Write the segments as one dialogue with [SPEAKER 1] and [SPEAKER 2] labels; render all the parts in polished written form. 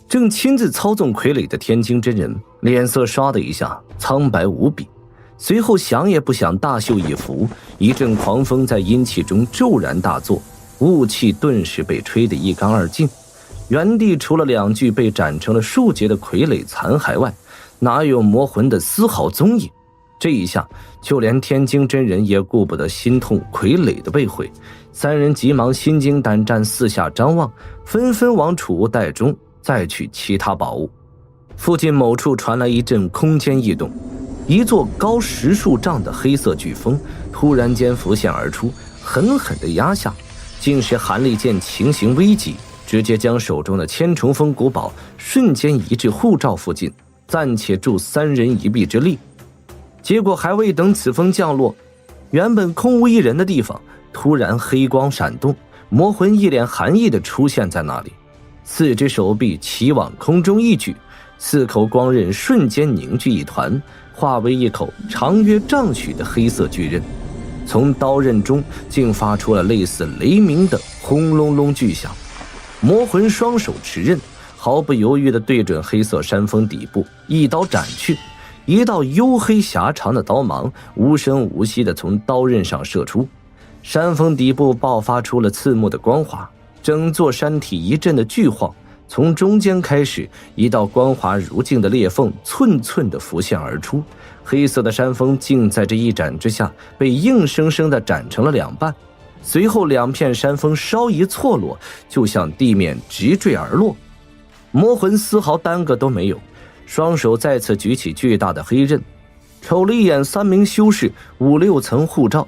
[SPEAKER 1] 正亲自操纵傀儡的天津真人脸色唰的一下苍白无比，随后想也不想大袖一拂，一阵狂风在阴气中骤然大作，雾气顿时被吹得一干二净。原地除了2具被斩成了数截的傀儡残骸外，哪有魔魂的丝毫踪影？这一下就连天津真人也顾不得心痛傀儡的被毁，3人急忙心惊胆战四下张望，纷纷往储物袋中再取其他宝物。附近某处传来一阵空间异动，一座高10数丈的黑色飓风突然间浮现而出，狠狠地压下。竟是韩立见情形危急，直接将手中的千重峰古堡瞬间移至护罩附近，暂且助3人一臂之力。结果还未等此风降落，原本空无一人的地方突然黑光闪动，魔魂一脸寒意地出现在那里，4只手臂齐往空中一举，4口光刃瞬间凝聚一团，化为一口长约丈许的黑色巨刃，从刀刃中竟发出了类似雷鸣的轰隆隆巨响。魔魂双手持刃，毫不犹豫地对准黑色山峰底部一刀斩去，一道黝黑狭长的刀芒无声无息地从刀刃上射出，山峰底部爆发出了刺目的光华，整座山体一阵的巨晃，从中间开始，一道光滑如镜的裂缝寸寸地浮现而出，黑色的山峰竟在这一斩之下被硬生生地斩成了2半，随后2片山峰稍一错落，就向地面直坠而落。魔魂丝毫耽搁都没有，双手再次举起巨大的黑刃，瞅了一眼3名修士5、6层护罩，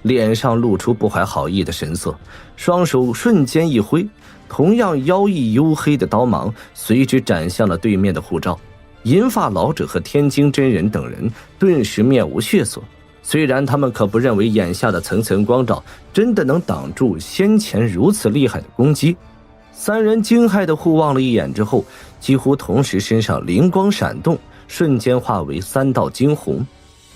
[SPEAKER 1] 脸上露出不怀好意的神色，双手瞬间一挥，同样妖异黝黑的刀芒随之斩向了对面的护罩。银发老者和天津真人等人顿时面无血色，虽然他们可不认为眼下的层层光照真的能挡住先前如此厉害的攻击。3人惊骇地互望了一眼之后，几乎同时身上灵光闪动，瞬间化为3道惊鸿，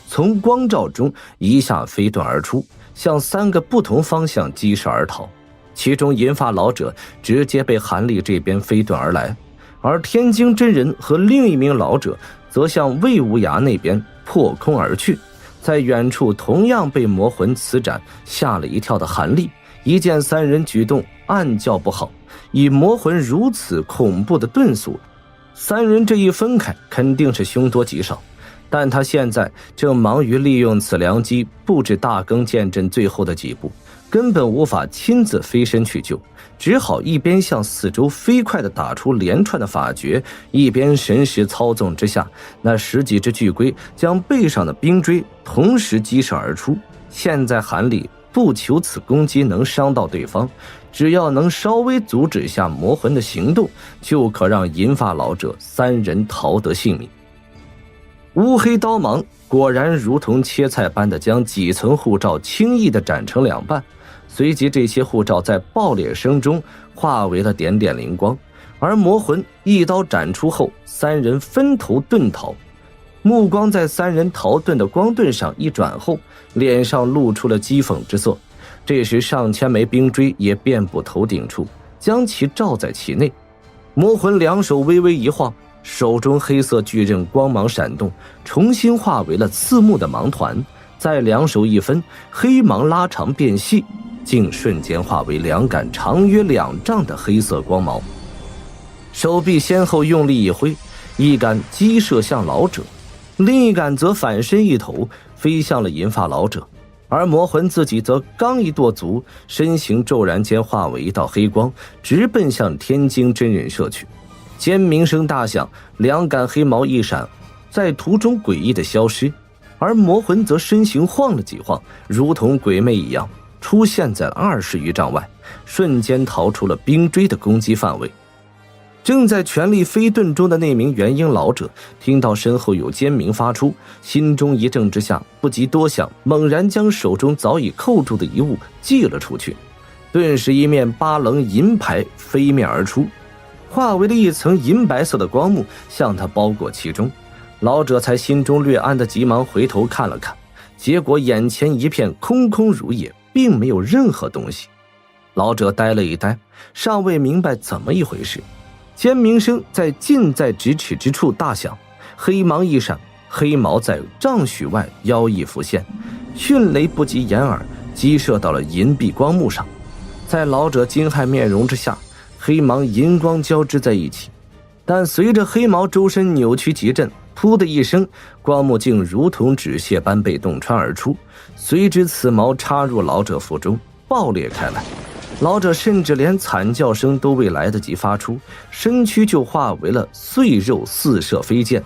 [SPEAKER 1] 从光照中一下飞遁而出，向3个不同方向击射而逃。其中银发老者直接被韩立这边飞遁而来，而天津真人和另一名老者则向魏无涯那边破空而去。在远处同样被魔魂刺斩吓了一跳的韩立，一见3人举动，暗叫不好，以魔魂如此恐怖的遁速，3人这一分开肯定是凶多吉少，但他现在正忙于利用此良机布置大更剑阵最后的几步，根本无法亲自飞身去救，只好一边向四周飞快地打出连串的法诀，一边神识操纵之下，那10几只巨龟将背上的冰锥同时击射而出。现在韩立不求此攻击能伤到对方，只要能稍微阻止下魔魂的行动，就可让银发老者3人逃得性命。乌黑刀芒果然如同切菜般的将几层护罩轻易地斩成2半，随即这些护罩在爆裂声中化为了点点灵光，而魔魂一刀斩出后，3人分头遁逃。目光在3人逃遁的光盾上一转后，脸上露出了讥讽之色。这时上千枚冰锥也遍布头顶处，将其罩在其内。魔魂2手微微一晃，手中黑色巨刃光芒闪动，重新化为了刺目的芒团，再2手一分，黑芒拉长变细，竟瞬间化为2杆长约2丈的黑色光芒。手臂先后用力一挥，一杆击射向老者，另一杆则反身一头飞向了银发老者，而魔魂自己则刚一跺足，身形骤然间化为一道黑光，直奔向天津真人射去。尖鸣声大响，2杆黑毛一闪，在途中诡异的消失，而魔魂则身形晃了几晃，如同鬼魅一样出现在了20余丈外，瞬间逃出了冰锥的攻击范围。正在全力飞遁中的那名元婴老者听到身后有尖鸣发出，心中一怔之下，不及多想，猛然将手中早已扣住的一物祭了出去，顿时一面8棱银牌飞面而出，化为了一层银白色的光幕向他包裹其中。老者才心中略安的急忙回头看了看，结果眼前一片空空如也，并没有任何东西。老者呆了一呆，尚未明白怎么一回事。尖鸣声在近在咫尺之处大响，黑芒一闪，黑矛在丈许外腰翼浮现，迅雷不及掩耳，击射到了银壁光幕上。在老者惊骇面容之下，黑芒银光交织在一起，但随着黑毛周身扭曲急震，噗的一声，光幕竟如同纸屑般被洞穿而出，随之此矛插入老者腹中，爆裂开来。老者甚至连惨叫声都未来得及发出，身躯就化为了碎肉，四射飞溅。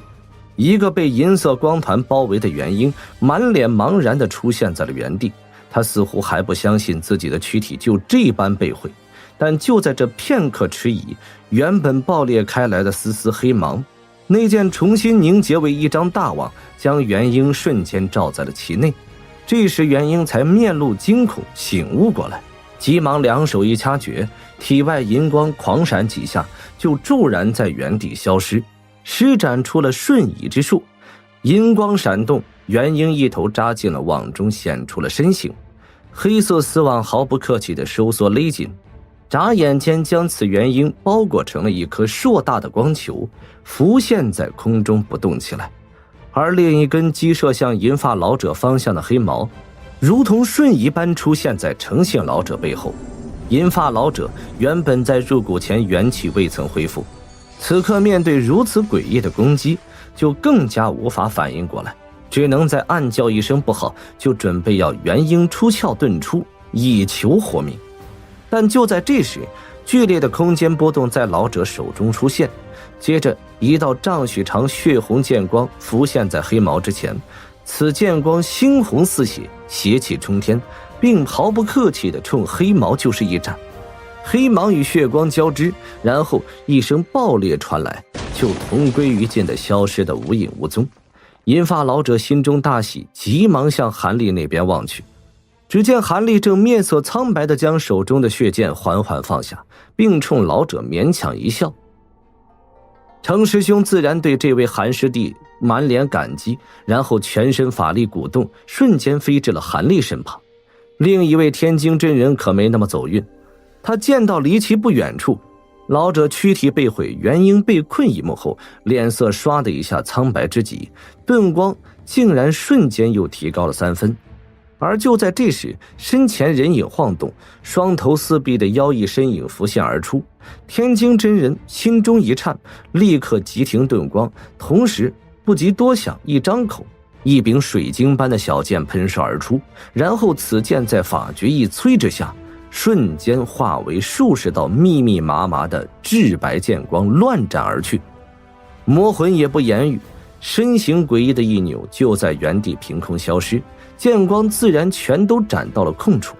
[SPEAKER 1] 一个被银色光团包围的元婴满脸茫然地出现在了原地，他似乎还不相信自己的躯体就这般被毁。但就在这片刻迟疑，原本爆裂开来的丝丝黑芒那件重新凝结为一张大网，将元婴瞬间罩在了其内。这时元婴才面露惊恐，醒悟过来，急忙两手一掐诀，体外银光狂闪几下，就骤然在原地消失，施展出了瞬移之术。银光闪动，元婴一头扎进了网中，显出了身形。黑色丝网毫不客气地收缩勒紧，眨眼间将此元婴包裹成了一颗硕大的光球，浮现在空中不动起来。而另一根击射向银发老者方向的黑矛如同瞬移般出现在诚信老者背后。银发老者原本在入谷前元气未曾恢复，此刻面对如此诡异的攻击，就更加无法反应过来，只能在暗叫一声不好，就准备要元婴出鞘遁出，以求活命。但就在这时，剧烈的空间波动在老者手中出现，接着一道丈许长血红剑光浮现在黑毛之前，此剑光猩红似血，邪气冲天，并毫不客气地冲黑毛就是一斩。黑芒与血光交织，然后一声爆裂传来，就同归于尽地消失得无影无踪。银发老者心中大喜，急忙向韩立那边望去，只见韩立正面色苍白地将手中的血剑缓缓放下，并冲老者勉强一笑。程师兄自然对这位韩师弟满脸感激，然后全身法力鼓动，瞬间飞至了韩立身旁。另一位天津真人可没那么走运，他见到离其不远处老者躯体被毁，元婴被困一幕后，脸色唰的一下苍白之极，盾光竟然瞬间又提高了3分。而就在这时，身前人影晃动，双头四臂的妖异身影浮现而出。天津真人心中一颤，立刻急停盾光，同时不及多想，一张口，一柄水晶般的小剑喷射而出，然后此剑在法诀一催之下，瞬间化为数十道密密麻麻的至白剑光乱斩而去。魔魂也不言语，身形诡异的一扭，就在原地凭空消失，剑光自然全都斩到了空处。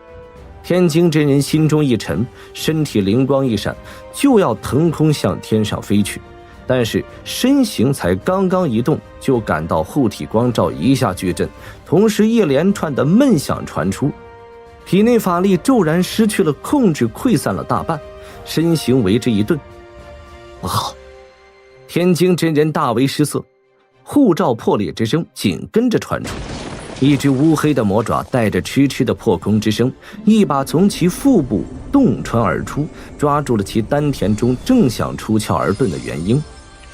[SPEAKER 1] 天津真人心中一沉，身体灵光一闪，就要腾空向天上飞去，但是身形才刚刚移动，就感到护体光照一下巨震，同时一连串的闷响传出，体内法力骤然失去了控制，溃散了大半，身形为之一顿。不好！天津真人大为失色，护罩破裂之声紧跟着传出，一只乌黑的魔爪带着痴痴的破空之声，一把从其腹部洞穿而出，抓住了其丹田中正想出鞘而遁的元婴。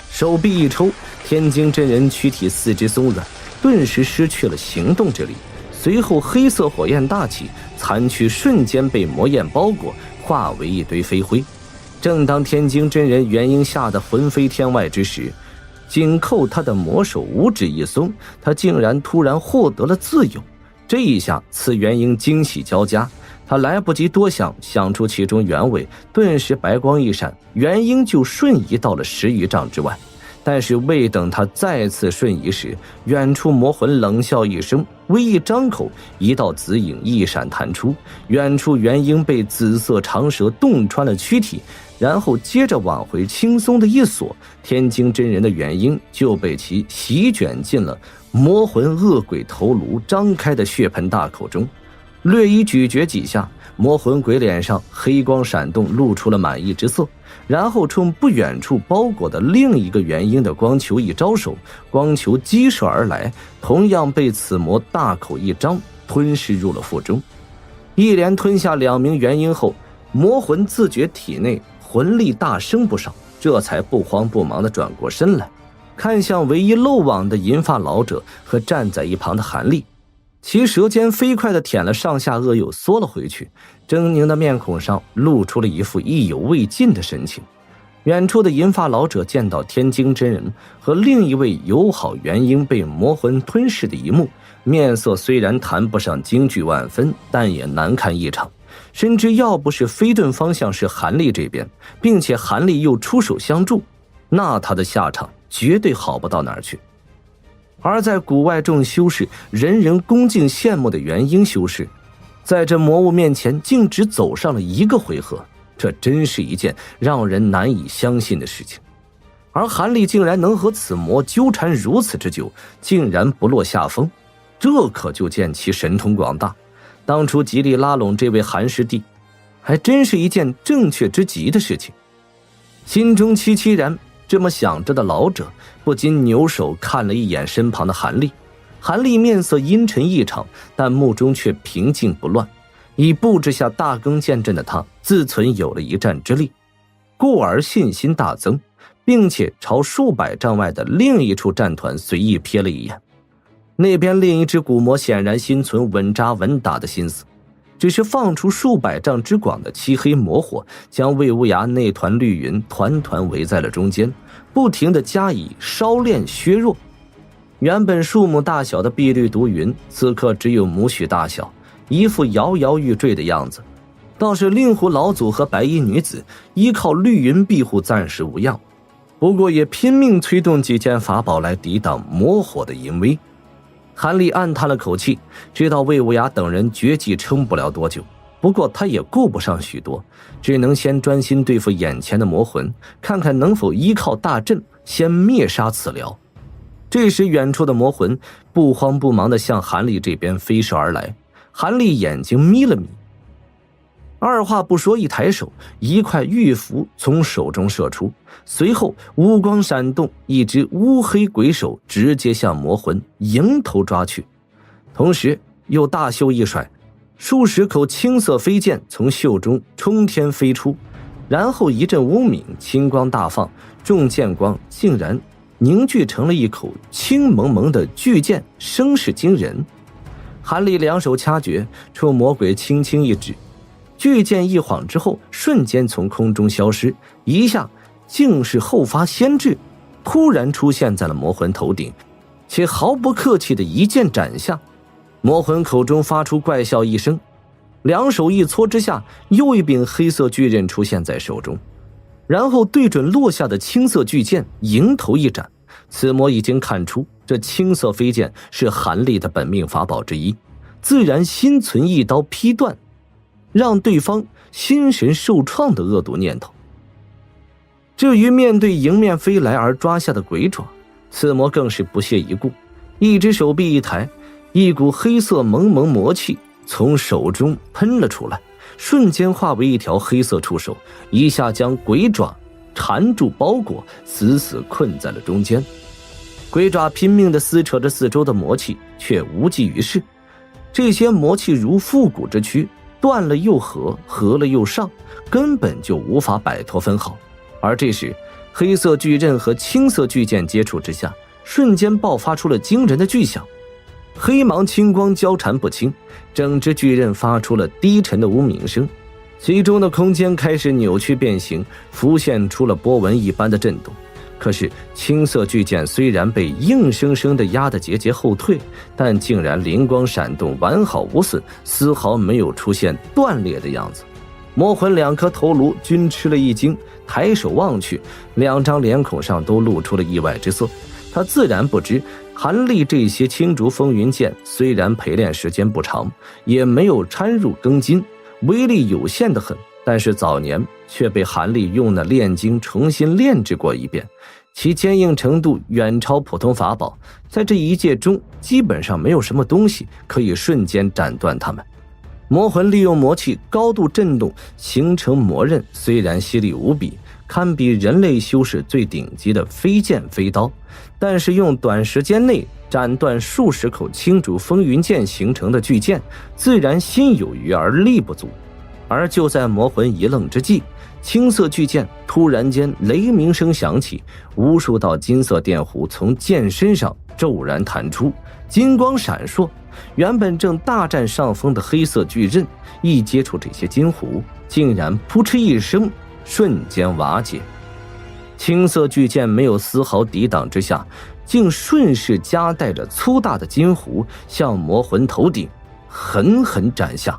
[SPEAKER 1] 手臂一抽，天津真人躯体四肢松软，顿时失去了行动之力，随后黑色火焰大起，残躯瞬间被魔焰包裹，化为一堆飞灰。正当天津真人元婴吓得魂飞天外之时，紧扣他的魔手五指一松，他竟然突然获得了自由。这一下此元婴惊喜交加，他来不及多想，想出其中原委，顿时白光一闪，元婴就瞬移到了10余丈之外。但是未等他再次瞬移时，远处魔魂冷笑一声，微一张口，一道紫影一闪弹出，远处元婴被紫色长蛇洞穿了躯体，然后接着往回轻松的一锁，天津真人的元婴就被其席卷进了魔魂恶鬼头颅张开的血盆大口中。略一咀嚼几下，魔魂鬼脸上黑光闪动，露出了满意之色，然后冲不远处包裹的另一个元婴的光球一招手，光球激射而来，同样被此魔大口一张，吞噬入了腹中。一连吞下2名元婴后，魔魂自觉体内魂力大升不少，这才不慌不忙地转过身来，看向唯一漏网的银发老者和站在一旁的韩立，其舌尖飞快地舔了上下颚，又缩了回去，狰狞的面孔上露出了一副意犹未尽的神情。远处的银发老者见到天津真人和另一位友好元婴被魔魂吞噬的一幕，面色虽然谈不上惊惧万分，但也难看异常。深知要不是飞遁方向是韩立这边，并且韩立又出手相助，那他的下场绝对好不到哪儿去。而在谷外众修士人人恭敬羡慕的元婴修士，在这魔物面前竟只走上了一个回合，这真是一件让人难以相信的事情。而韩立竟然能和此魔纠缠如此之久，竟然不落下风，这可就见其神通广大。当初极力拉拢这位韩师弟，还真是一件正确之极的事情。心中凄凄然这么想着的老者不禁扭手看了一眼身旁的韩立，韩立面色阴沉异常，但目中却平静不乱。已布置下大更剑阵的他自存有了一战之力，故而信心大增，并且朝数百丈外的另一处战团随意瞥了一眼。那边另一只古魔显然心存稳扎稳打的心思，只是放出数百丈之广的漆黑魔火，将魏无涯那团绿云团团围在了中间，不停地加以烧炼削弱。原本树木大小的碧绿毒云，此刻只有母许大小，一副摇摇欲坠的样子。倒是令狐老祖和白衣女子依靠绿云庇护暂时无恙，不过也拼命催动几件法宝来抵挡魔火的淫威。韩立暗叹了口气，知道魏无涯等人绝技撑不了多久，不过他也顾不上许多，只能先专心对付眼前的魔魂，看看能否依靠大阵先灭杀此僚。这时远处的魔魂不慌不忙地向韩立这边飞射而来，韩立眼睛眯了眯，二话不说，一抬手，一块玉符从手中射出，随后乌光闪动，一只乌黑鬼手直接向魔魂迎头抓去，同时又大袖一甩，数十口青色飞剑从袖中冲天飞出，然后一阵嗡鸣，青光大放，众剑光竟然凝聚成了一口青蒙蒙的巨剑，声势惊人。韩立两手掐诀，冲魔鬼轻轻一指，巨剑一晃之后瞬间从空中消失，一下竟是后发先至，突然出现在了魔魂头顶，且毫不客气的一剑斩下。魔魂口中发出怪笑一声，两手一搓之下，又一柄黑色巨刃出现在手中，然后对准落下的青色巨剑迎头一斩。此魔已经看出这青色飞剑是韩立的本命法宝之一，自然心存一刀劈断，让对方心神受创的恶毒念头。至于面对迎面飞来而抓下的鬼爪，此魔更是不屑一顾，一只手臂一抬，一股黑色蒙蒙魔气从手中喷了出来，瞬间化为一条黑色触手，一下将鬼爪缠住包裹，死死困在了中间。鬼爪拼命地撕扯着四周的魔气，却无济于事。这些魔气如复古之躯，断了又合，合了又上，根本就无法摆脱分毫。而这时黑色巨刃和青色巨剑接触之下，瞬间爆发出了惊人的巨响，黑芒青光交缠不清，整只巨刃发出了低沉的嗡鸣声，其中的空间开始扭曲变形，浮现出了波纹一般的震动。可是青色巨剑虽然被硬生生地压得节节后退，但竟然灵光闪动，完好无损，丝毫没有出现断裂的样子。魔魂两颗头颅均吃了一惊，抬手望去，两张脸孔上都露出了意外之色。他自然不知韩立这些青竹风云剑虽然陪练时间不长，也没有掺入庚金，威力有限的很，但是早年却被韩立用那炼金重新炼制过一遍，其坚硬程度远超普通法宝，在这一界中基本上没有什么东西可以瞬间斩断它们。魔魂利用魔气高度震动形成魔刃，虽然犀利无比，堪比人类修士最顶级的飞剑飞刀，但是用短时间内斩断数十口青竹风云剑形成的巨剑，自然心有余而力不足。而就在魔魂一愣之际，青色巨剑突然间雷鸣声响起，无数道金色电弧从剑身上骤然弹出，金光闪烁。原本正大占上风的黑色巨刃一接触这些金弧，竟然扑哧一声瞬间瓦解。青色巨剑没有丝毫抵挡之下，竟顺势夹带着粗大的金弧向魔魂头顶狠狠斩下。